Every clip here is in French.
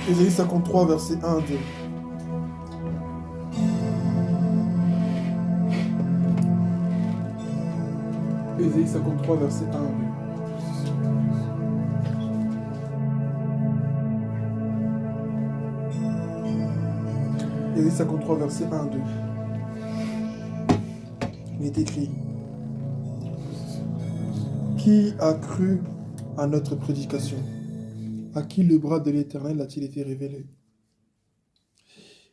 Ésaïe 53, verset 1 à 2. Ésaïe 53, verset 1 à 2. Ésaïe 53, verset 1 à 2. Il est écrit: Qui a cru à notre prédication? À qui le bras de l'Éternel a-t-il été révélé?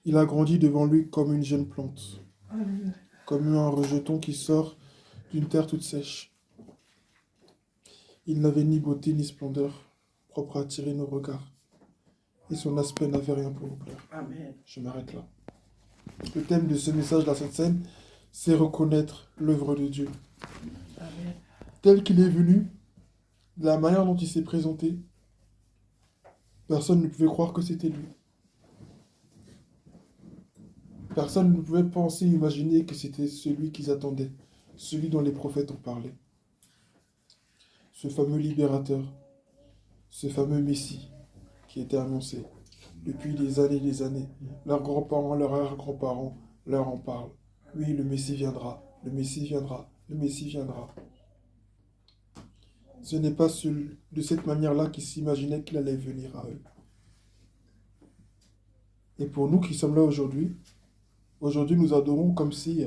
Il a grandi devant lui comme une jeune plante, comme un rejeton qui sort d'une terre toute sèche. Il n'avait ni beauté ni splendeur, propre à attirer nos regards, et son aspect n'avait rien pour nous plaire. Amen. Je m'arrête là. Le thème de ce message de la Sainte Seine, c'est reconnaître l'œuvre de Dieu. Amen. Tel qu'il est venu, de la manière dont il s'est présenté, personne ne pouvait croire que c'était lui. Personne ne pouvait penser, imaginer que c'était celui qu'ils attendaient, celui dont les prophètes ont parlé. Ce fameux libérateur, ce fameux Messie qui était annoncé depuis des années et des années. Leurs grands-parents, leurs arrière-grands-parents leur en parlent. Oui, le Messie viendra, le Messie viendra, le Messie viendra. Ce n'est pas de cette manière-là qu'ils s'imaginaient qu'il allait venir à eux. Et pour nous qui sommes là aujourd'hui nous adorons comme si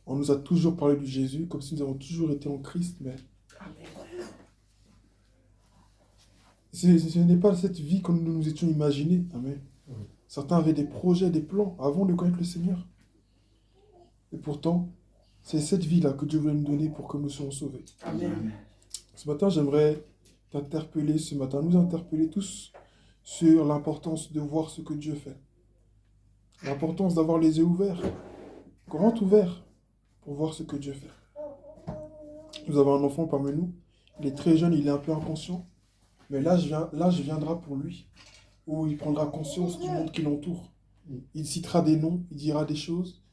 on nous a toujours parlé de Jésus, comme si nous avons toujours été en Christ, mais ce n'est pas cette vie que nous nous étions imaginés. Amen. Certains avaient des projets, des plans avant de connaître le Seigneur. Et pourtant, c'est cette vie-là que Dieu voulait nous donner pour que nous soyons sauvés. Amen. Ce matin, j'aimerais nous interpeller tous sur l'importance de voir ce que Dieu fait. L'importance d'avoir les yeux ouverts, grands ouverts, pour voir ce que Dieu fait. Nous avons un enfant parmi nous, il est très jeune, il est un peu inconscient, mais l'âge viendra pour lui, où il prendra conscience du monde qui l'entoure. Il citera des noms, il dira des choses,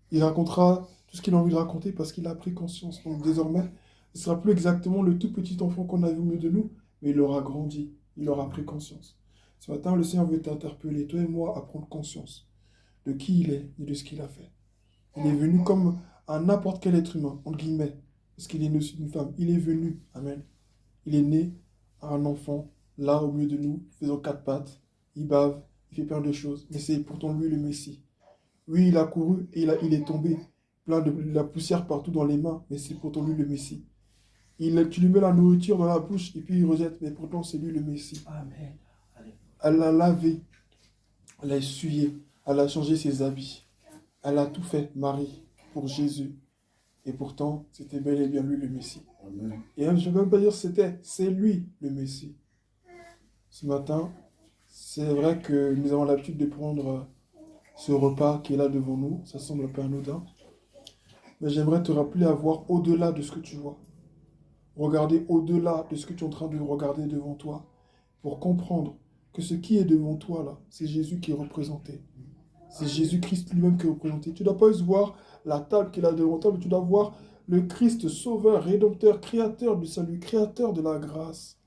il racontera tout ce qu'il a envie de raconter parce qu'il a pris conscience. Donc désormais, ce ne sera plus exactement le tout petit enfant qu'on a vu au milieu de nous, mais il aura grandi, il aura pris conscience. Ce matin, le Seigneur veut t'interpeller, toi et moi, à prendre conscience de qui il est et de ce qu'il a fait. Il est venu comme un n'importe quel être humain, entre guillemets, parce qu'il est né aussi d'une femme. Il est venu, amen. Il est né un enfant, là au milieu de nous, faisant 4 pattes, il bave, il fait plein de choses, mais c'est pourtant lui le Messie. Oui, il a couru et il est tombé, plein de la poussière partout dans les mains, mais c'est pourtant lui le Messie. Tu lui mets la nourriture dans la bouche et puis il rejette, mais pourtant c'est lui le Messie. Amen. Elle l'a lavé, elle a essuyé, elle a changé ses habits, elle a tout fait, Marie, pour Jésus. Et pourtant, c'était bel et bien lui le Messie. Amen. Et même, je ne peux même pas dire c'est lui le Messie. Ce matin, c'est vrai que nous avons l'habitude de prendre ce repas qui est là devant nous. Ça semble un peu anodin. Mais j'aimerais te rappeler à voir au-delà de ce que tu vois. Regarder au-delà de ce que tu es en train de regarder devant toi. Pour comprendre que ce qui est devant toi là, c'est Jésus qui est représenté. C'est Jésus-Christ lui-même qui est représenté. Tu ne dois pas juste voir la table qu'il a devant toi, mais tu dois voir le Christ sauveur, rédempteur, créateur du salut, créateur de la grâce,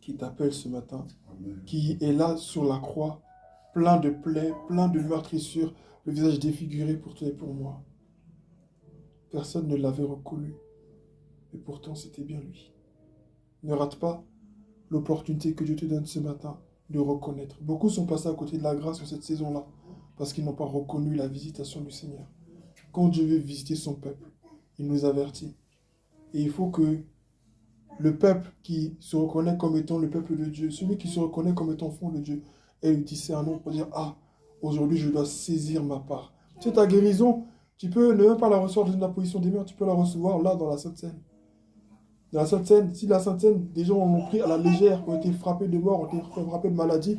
qui t'appelle ce matin, Amen. Qui est là sur la croix, plein de plaies, plein de meurtrissures, le visage défiguré pour toi et pour moi. Personne ne l'avait reconnu, et pourtant c'était bien lui. Ne rate pas l'opportunité que Dieu te donne ce matin de reconnaître. Beaucoup sont passés à côté de la grâce en cette saison-là, parce qu'ils n'ont pas reconnu la visitation du Seigneur. Quand Dieu veut visiter son peuple, il nous avertit. Et il faut que le peuple qui se reconnaît comme étant le peuple de Dieu, celui qui se reconnaît comme étant enfant de Dieu, ait le discernement pour dire « Ah, aujourd'hui je dois saisir ma part ». Tu sais, ta guérison, tu peux ne même pas la recevoir dans la position des mères, tu peux la recevoir là dans la Sainte Seine. Dans la Sainte Seine, si la Sainte Seine, des gens l'ont pris à la légère, ont été frappés de mort, ont été frappés de maladie,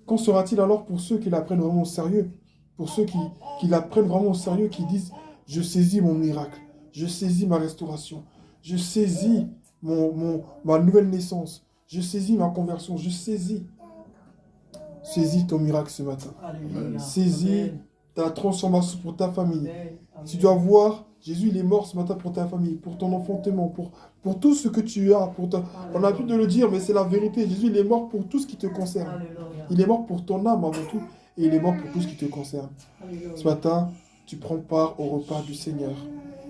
qu'en sera-t-il alors pour ceux qui la prennent vraiment au sérieux? Pour ceux qui la prennent vraiment au sérieux, qui disent « Je saisis mon miracle, je saisis ma restauration, je saisis ma nouvelle naissance, je saisis ma conversion, je saisis. » Saisis ton miracle ce matin. Alléluia. Saisis ta transformation pour ta famille. Amen. Tu dois voir Jésus, il est mort ce matin pour ta famille, pour ton enfantement, pour tout ce que tu as. On a pu de le dire, mais c'est la vérité. Jésus, il est mort pour tout ce qui te concerne. Alléluia. Il est mort pour ton âme avant tout, et il est mort pour tout ce qui te concerne. Alléluia. Ce matin, tu prends part au repas du Seigneur.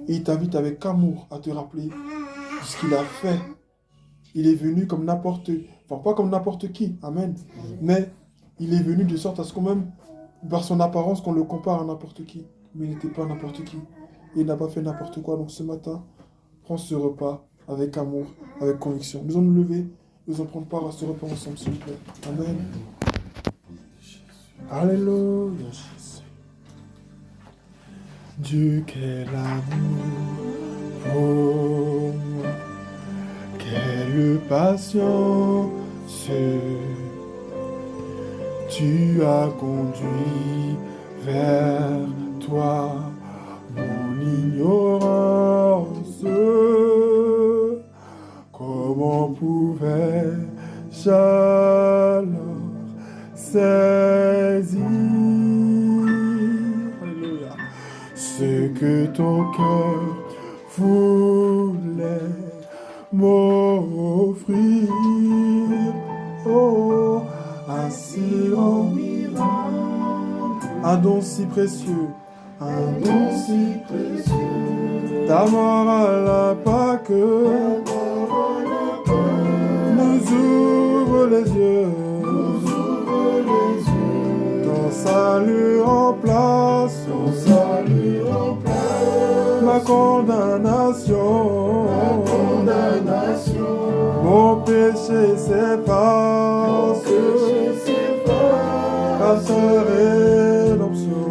Et il t'invite avec amour à te rappeler de ce qu'il a fait. Il est venu comme n'importe... Enfin, pas comme n'importe qui, amen. Mais il est venu de sorte à ce qu'on même, par son apparence, qu'on le compare à n'importe qui. Mais il n'était pas n'importe qui. Et il n'a pas fait n'importe quoi. Donc ce matin, prends ce repas avec amour, avec conviction. Nous allons nous lever, nous allons prendre part à ce repas ensemble, s'il vous plaît. Amen. Alléluia, Jésus. Dieu, quel amour pour moi, quelle patience tu as conduit vers toi mon ignorance. Comment pouvais-je alors saisir ce que ton cœur voulait m'offrir? Oh, ainsi en un don si précieux, un don si précieux, ta mort à la Pâque nous ouvre les yeux, ton salut remplace, ma condamnation, mon péché s'efface, par ta rédemption,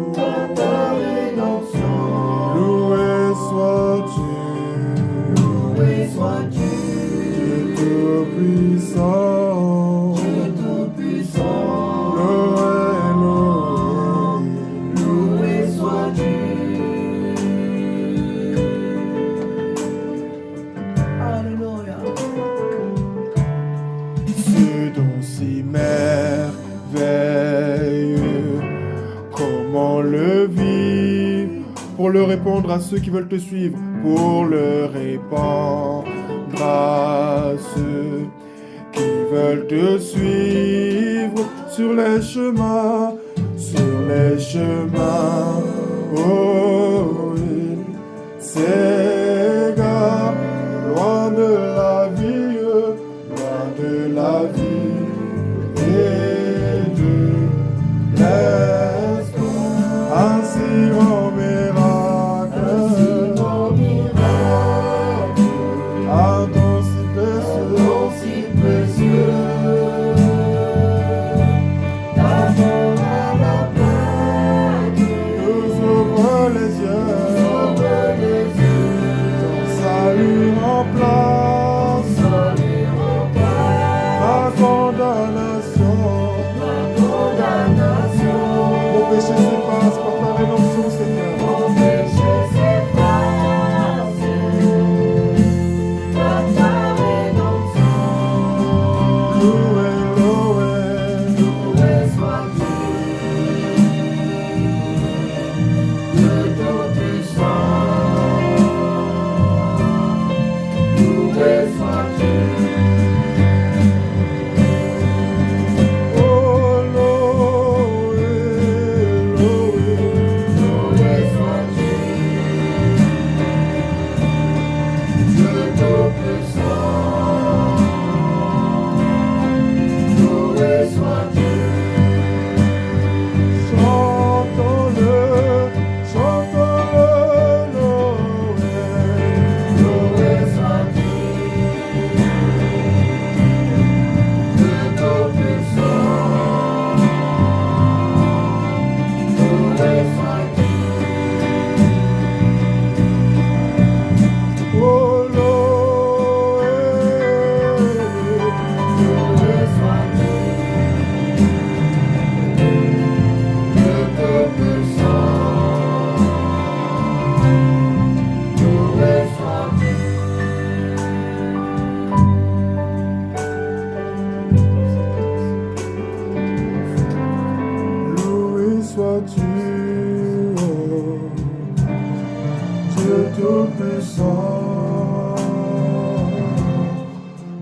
loué sois-tu, Dieu Tout-Puissant, loué sois-tu. Alléluia. Ce don si merveilleux, comment le vivre pour le répondre à ceux qui veulent te suivre, pour le répandre à ceux qui veulent te suivre sur les chemins, oh oui, s'égare loin de la vie et de l'espoir, ainsi en miracle, un don si précieux, nous ouvre les yeux, ton salut remplace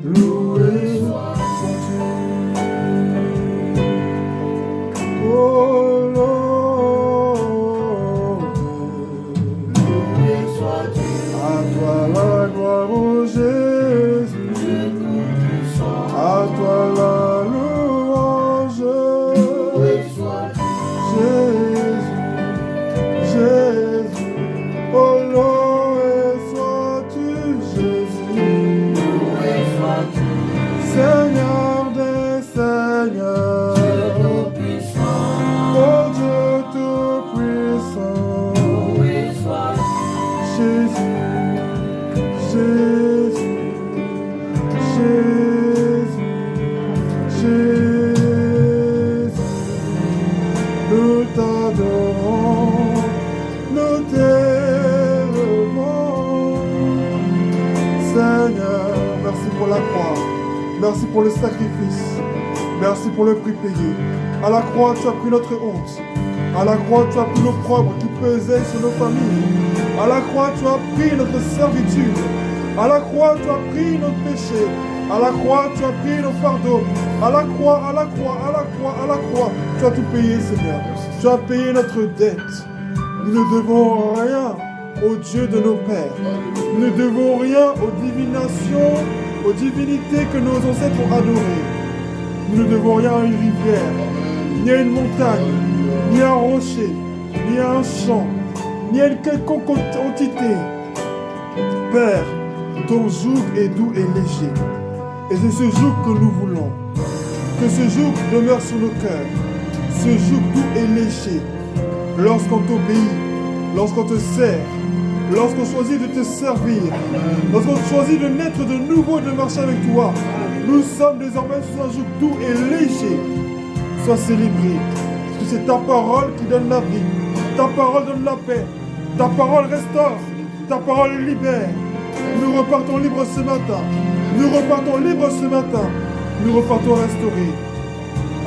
loué sois-tu. Oh Lord, loué sois-tu. à toi la gloire, oh Jésus, à toi la louange, Loué sois-tu. Jésus, Jésus, oh loué sois-tu, Jésus, Loué sois-tu. Seigneur des Seigneurs, Tout-puissant. oh Dieu tout-puissant, Loué sois-tu. Jésus, Jésus, Jésus, Jésus, nous t'adorons, nous t'élevons. Seigneur, merci pour la croix, merci pour le sacrifice, merci pour le prix payé. À la croix, tu as pris notre honte. À la croix, tu as pris l'opprobre qui pesait sur nos familles. À la croix, tu as pris notre servitude. À la croix, tu as pris notre péché. À la croix, tu as pris nos fardeaux. À la croix, à la croix, à la croix, à la croix, tu as tout payé, Seigneur. Tu as payé notre dette. Nous ne devons rien au Dieu de nos pères. Nous ne devons rien aux divinations, aux divinités que nos ancêtres ont adorées. Nous ne devons rien à une rivière, ni à une montagne, ni à un rocher, ni à un champ, ni à une quelconque entité. Père, ton joug est doux et léger. Et c'est ce joug que nous voulons. Que ce joug demeure sur nos cœurs. Ce joug doux et léger. Lorsqu'on t'obéit, lorsqu'on te sert, lorsqu'on choisit de te servir, lorsqu'on choisit de naître de nouveau, de marcher avec toi, nous sommes désormais sous un joug doux et léger. Sois célébré. Parce que c'est ta parole qui donne la vie. Ta parole donne la paix. Ta parole restaure. Ta parole libère. Nous repartons libres ce matin. Nous repartons libres ce matin. Nous repartons restaurés.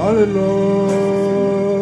Alléluia.